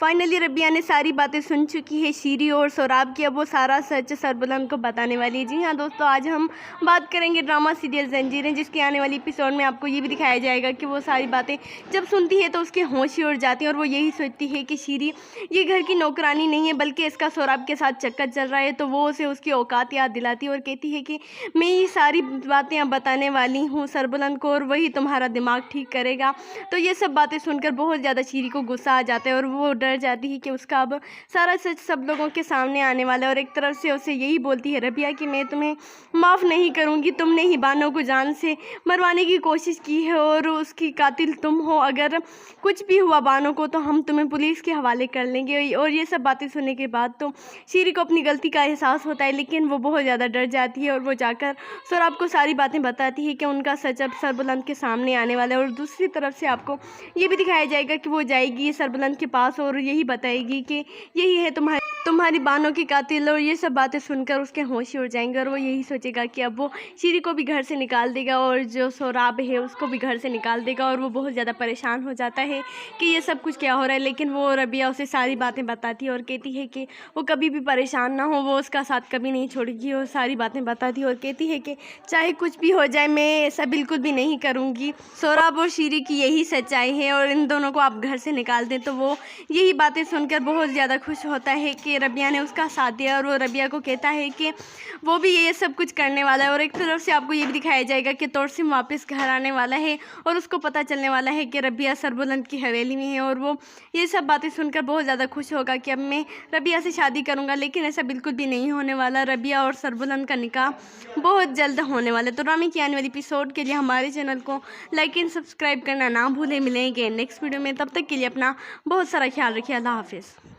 Finally Rabia ने सारी बातें सुन चुकी है शीरी और सोराब की। अब वो सारा सच सरबुलंद को बताने वाली है। जी हाँ दोस्तों, आज हम बात करेंगे ड्रामा सीरियल जंजीरें, जिसके आने वाली एपिसोड में आपको ये भी दिखाया जाएगा कि वो सारी बातें जब सुनती है तो उसके होश ही उड़ जाती है और वो यही सोचती है कि शीरी ये घर की नौकरानी नहीं है बल्कि इसका सोराब के साथ चक्कर चल रहा है। तो वो उसे उसकी औकात याद दिलाती है और कहती है कि मैं ये सारी बातें अब बताने वाली हूँ सरबुलंद को और वही तुम्हारा दिमाग ठीक करेगा। तो ये सब बातें सुनकर बहुत ज़्यादा शीरी को गुस्सा आ जाता है और वो डर जाती है कि उसका अब सारा सच सब लोगों के सामने आने वाला है। और एक तरफ से उसे यही बोलती है रबिया कि मैं तुम्हें माफ़ नहीं करूँगी, तुमने ही बानो को जान से मरवाने की कोशिश की है और उसकी कातिल तुम हो। अगर कुछ भी हुआ बानो को तो हम तुम्हें पुलिस के हवाले कर लेंगे। और ये सब बातें सुनने के बाद तो शीरी को अपनी गलती का एहसास होता है, लेकिन वो बहुत ज़्यादा डर जाती है और वो जाकर सोराब को सारी बातें बताती है कि उनका सच अब सरबुलंद के सामने आने वाला है। और दूसरी तरफ से आपको ये भी दिखाया जाएगा कि वो जाएगी सरबुलंद के पास और यही बताएगी कि यही है तुम्हारी बानो की कातिल। और ये सब बातें सुनकर उसके होश ही उड़ जाएंगे और वो यही सोचेगा कि अब वो शीरी को भी घर से निकाल देगा और जो सोराब है उसको भी घर से निकाल देगा। और वो बहुत ज़्यादा परेशान हो जाता है कि ये सब कुछ क्या हो रहा है। लेकिन वो रबिया उसे सारी बातें बताती है और कहती है कि वो कभी भी परेशान ना हो, वो उसका साथ कभी नहीं छोड़ेगी। और सारी बातें बताती है और कहती है कि चाहे कुछ भी हो जाए मैं ऐसा बिल्कुल भी नहीं करूँगी। सोराब और शीरी की यही सच्चाई है और इन दोनों को आप घर से निकाल दें। तो वो यही बातें सुनकर बहुत ज़्यादा खुश होता है कि रबिया ने उसका साथ दिया और वो रबिया को कहता है कि वो भी ये सब कुछ करने वाला है। और एक तरफ से आपको ये भी दिखाया जाएगा कि तोरसिम वापस घर आने वाला है और उसको पता चलने वाला है कि रबिया सरबुलंद की हवेली में है। और वो ये सब बातें सुनकर बहुत ज़्यादा खुश होगा कि अब मैं रबिया से शादी करूँगा। लेकिन ऐसा बिल्कुल भी नहीं होने वाला, रबिया और सरबुलंद का निकाह बहुत जल्द होने वाला है। तो ड्रामे की आने वाली एपिसोड के लिए हमारे चैनल को लाइक एंड सब्सक्राइब करना ना भूलें। मिलेंगे नेक्स्ट वीडियो में, तब तक के लिए अपना बहुत सारा ख्याल रखिए। अल्लाह हाफिज़।